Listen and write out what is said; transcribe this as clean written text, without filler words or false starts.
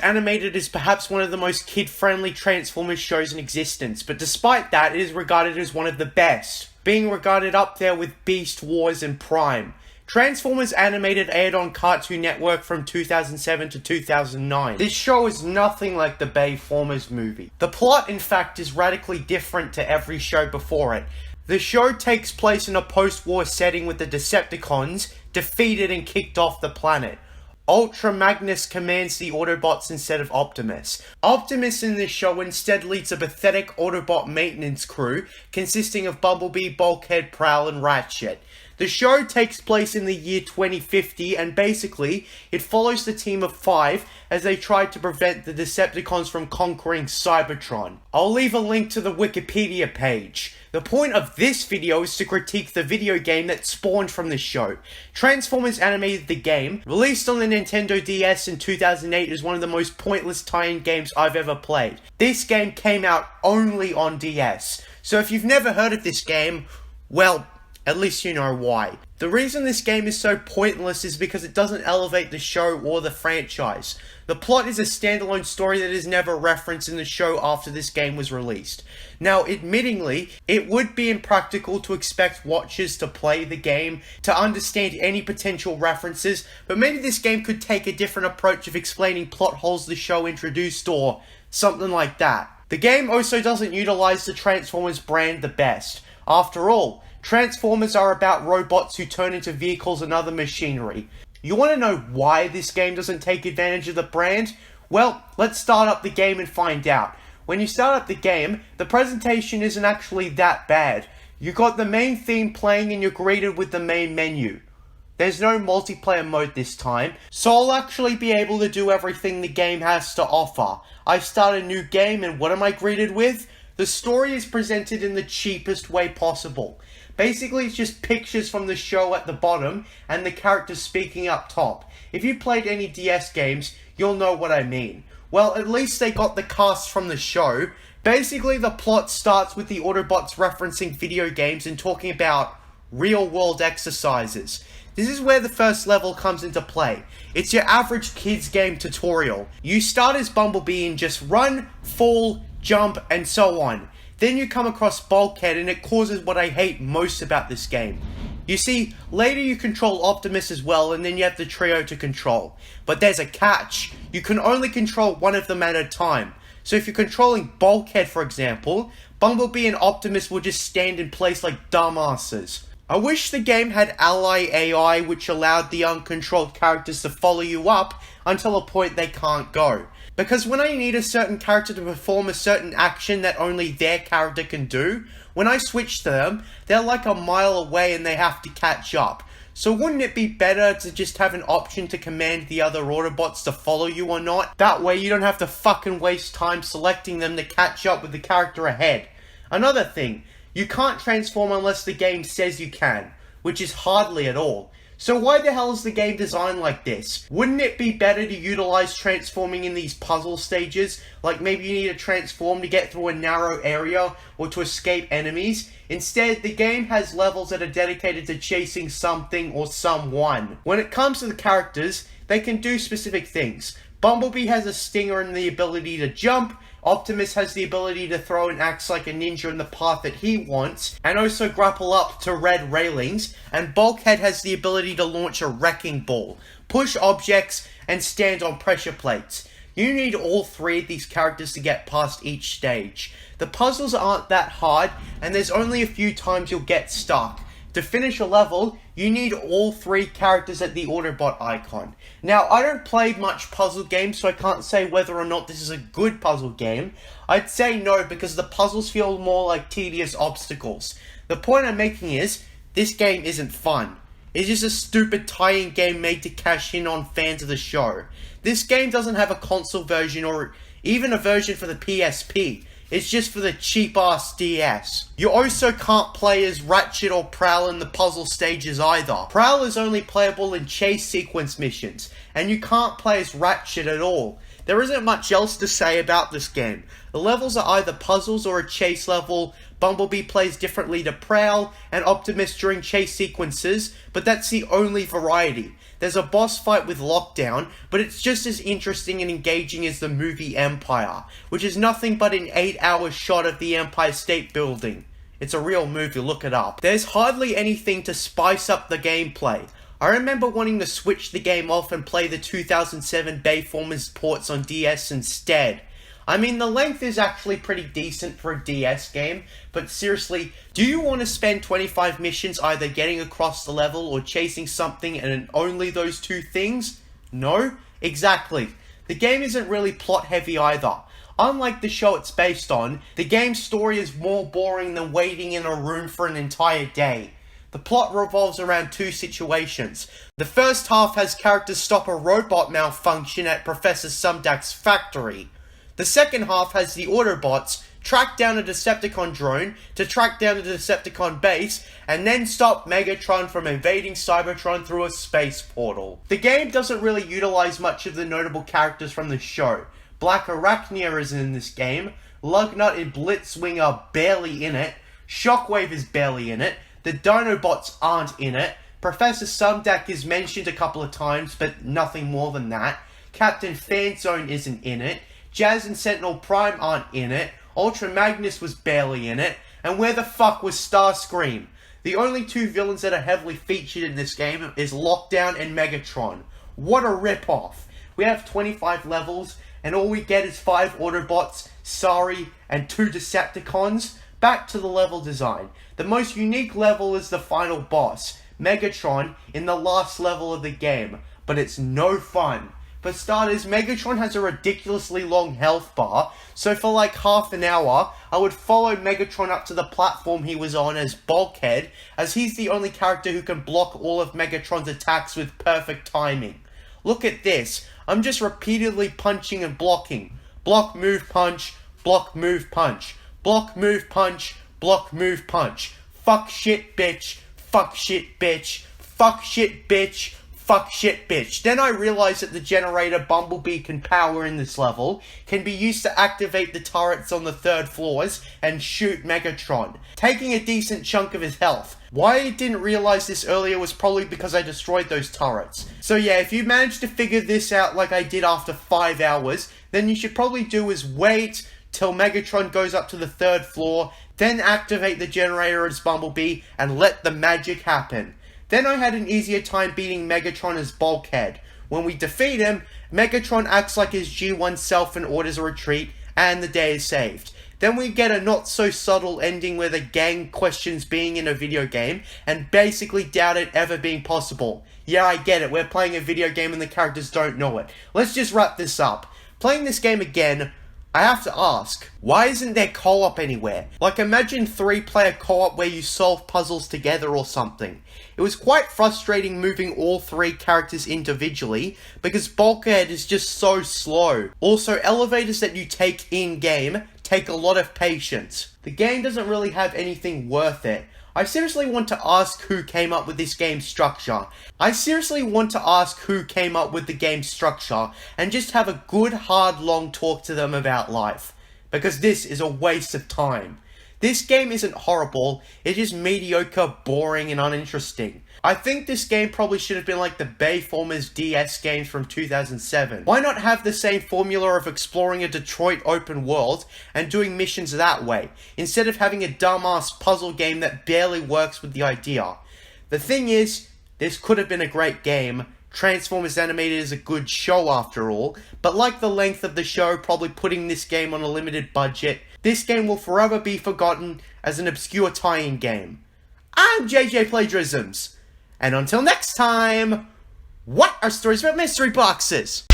animated as perhaps one of the most kid-friendly Transformers shows in existence, but despite that, it is regarded as one of the best, being regarded up there with Beast Wars and Prime. Transformers Animated aired on Cartoon Network from 2007 to 2009. This show is nothing like the Bayformers movie. The plot, in fact, is radically different to every show before it. The show takes place in a post-war setting with the Decepticons defeated and kicked off the planet. Ultra Magnus commands the Autobots instead of Optimus. Optimus in this show instead leads a pathetic Autobot maintenance crew consisting of Bumblebee, Bulkhead, Prowl, and Ratchet. The show takes place in the year 2050 and basically it follows the team of 5 as they try to prevent the Decepticons from conquering Cybertron. I'll leave a link to the Wikipedia page. The point of this video is to critique the video game that spawned from this show. Transformers Animated the game, released on the Nintendo DS in 2008, is one of the most pointless tie-in games I've ever played. This game came out only on DS, so if you've never heard of this game, well, at least you know why. The reason this game is so pointless is because it doesn't elevate the show or the franchise. The plot is a standalone story that is never referenced in the show after this game was released. Now, admittingly, it would be impractical to expect watchers to play the game to understand any potential references, but maybe this game could take a different approach of explaining plot holes the show introduced or something like that. The game also doesn't utilize the Transformers brand the best. After all, Transformers are about robots who turn into vehicles and other machinery. You want to know why this game doesn't take advantage of the brand? Well, let's start up the game and find out. When you start up the game, the presentation isn't actually that bad. You got the main theme playing and you're greeted with the main menu. There's no multiplayer mode this time, so I'll actually be able to do everything the game has to offer. I start a new game and what am I greeted with? The story is presented in the cheapest way possible. Basically, it's just pictures from the show at the bottom and the characters speaking up top. If you played any DS games, you'll know what I mean. Well, at least they got the cast from the show. Basically, the plot starts with the Autobots referencing video games and talking about real-world exercises. This is where the first level comes into play. It's your average kids game tutorial. You start as Bumblebee and just run, fall, jump, and so on. Then you come across Bulkhead and it causes what I hate most about this game. You see, later you control Optimus as well and then you have the trio to control. But there's a catch. You can only control one of them at a time. So if you're controlling Bulkhead, for example, Bumblebee and Optimus will just stand in place like dumbasses. I wish the game had ally AI which allowed the uncontrolled characters to follow you up until a point they can't go. Because when I need a certain character to perform a certain action that only their character can do, when I switch to them, they're like a mile away and they have to catch up. So wouldn't it be better to just have an option to command the other Autobots to follow you or not? That way you don't have to fucking waste time selecting them to catch up with the character ahead. Another thing, you can't transform unless the game says you can, which is hardly at all. So why the hell is the game designed like this? Wouldn't it be better to utilize transforming in these puzzle stages? Like maybe you need to transform to get through a narrow area or to escape enemies? Instead, the game has levels that are dedicated to chasing something or someone. When it comes to the characters, they can do specific things. Bumblebee has a stinger and the ability to jump. Optimus has the ability to throw and acts like a ninja in the path that he wants, and also grapple up to red railings, and Bulkhead has the ability to launch a wrecking ball, push objects, and stand on pressure plates. You need all three of these characters to get past each stage. The puzzles aren't that hard, and there's only a few times you'll get stuck. To finish a level, you need all three characters at the Autobot icon. Now, I don't play much puzzle games, so I can't say whether or not this is a good puzzle game. I'd say no, because the puzzles feel more like tedious obstacles. The point I'm making is, this game isn't fun. It's just a stupid tie-in game made to cash in on fans of the show. This game doesn't have a console version or even a version for the PSP. It's just for the cheap-ass DS. You also can't play as Ratchet or Prowl in the puzzle stages either. Prowl is only playable in chase sequence missions, and you can't play as Ratchet at all. There isn't much else to say about this game. The levels are either puzzles or a chase level. Bumblebee plays differently to Prowl and Optimus during chase sequences, but that's the only variety. There's a boss fight with Lockdown, but it's just as interesting and engaging as the movie Empire, which is nothing but an 8-hour shot of the Empire State Building. It's a real movie, look it up. There's hardly anything to spice up the gameplay. I remember wanting to switch the game off and play the 2007 Bayformers ports on DS instead. I mean, the length is actually pretty decent for a DS game, but seriously, do you want to spend 25 missions either getting across the level or chasing something and only those two things? No? Exactly. The game isn't really plot heavy either. Unlike the show it's based on, the game's story is more boring than waiting in a room for an entire day. The plot revolves around two situations. The first half has characters stop a robot malfunction at Professor Sumdak's factory. The second half has the Autobots track down a Decepticon drone to track down a Decepticon base and then stop Megatron from invading Cybertron through a space portal. The game doesn't really utilize much of the notable characters from the show. Black Arachnia is in this game, Lugnut and Blitzwing are barely in it, Shockwave is barely in it, the Dinobots aren't in it, Professor Sumdak is mentioned a couple of times but nothing more than that, Captain Fanzone isn't in it, Jazz and Sentinel Prime aren't in it, Ultra Magnus was barely in it, and where the fuck was Starscream? The only two villains that are heavily featured in this game is Lockdown and Megatron. What a rip-off. We have 25 levels, and all we get is 5 Autobots, Sari, and 2 Decepticons. Back to the level design. The most unique level is the final boss, Megatron, in the last level of the game, but it's no fun. For starters, Megatron has a ridiculously long health bar, so for like half an hour, I would follow Megatron up to the platform he was on as Bulkhead, as he's the only character who can block all of Megatron's attacks with perfect timing. Look at this, I'm just repeatedly punching and blocking. Block, move, punch, block, move, punch. Block, move, punch, block, move, punch. Fuck, shit, bitch, fuck, shit, bitch, fuck, shit, bitch, fuck shit bitch. Then I realized that the generator Bumblebee can power in this level can be used to activate the turrets on the 3rd floors and shoot Megatron, taking a decent chunk of his health. Why I didn't realize this earlier was probably because I destroyed those turrets. So yeah, if you managed to figure this out like I did after 5 hours, then you should probably do is wait till Megatron goes up to the 3rd floor, then activate the generator as Bumblebee and let the magic happen. Then I had an easier time beating Megatron as Bulkhead. When we defeat him, Megatron acts like his G1 self and orders a retreat, and the day is saved. Then we get a not so subtle ending where the gang questions being in a video game, and basically doubt it ever being possible. Yeah, I get it, we're playing a video game and the characters don't know it. Let's just wrap this up. Playing this game again, I have to ask, why isn't there co-op anywhere? Like imagine 3-player co-op where you solve puzzles together or something. It was quite frustrating moving all 3 characters individually because Bulkhead is just so slow. Also, elevators that you take in-game take a lot of patience. The game doesn't really have anything worth it. I seriously want to ask who came up with this game structure. And just have a good, hard, long talk to them about life. Because this is a waste of time. This game isn't horrible, it's just mediocre, boring, and uninteresting. I think this game probably should have been like the Bayformers DS games from 2007. Why not have the same formula of exploring a Detroit open world and doing missions that way, instead of having a dumbass puzzle game that barely works with the idea? The thing is, this could have been a great game. Transformers Animated is a good show after all, but like the length of the show probably putting this game on a limited budget, this game will forever be forgotten as an obscure tie-in game. I'm JJ Plagiarisms, and until next time, what are stories about mystery boxes?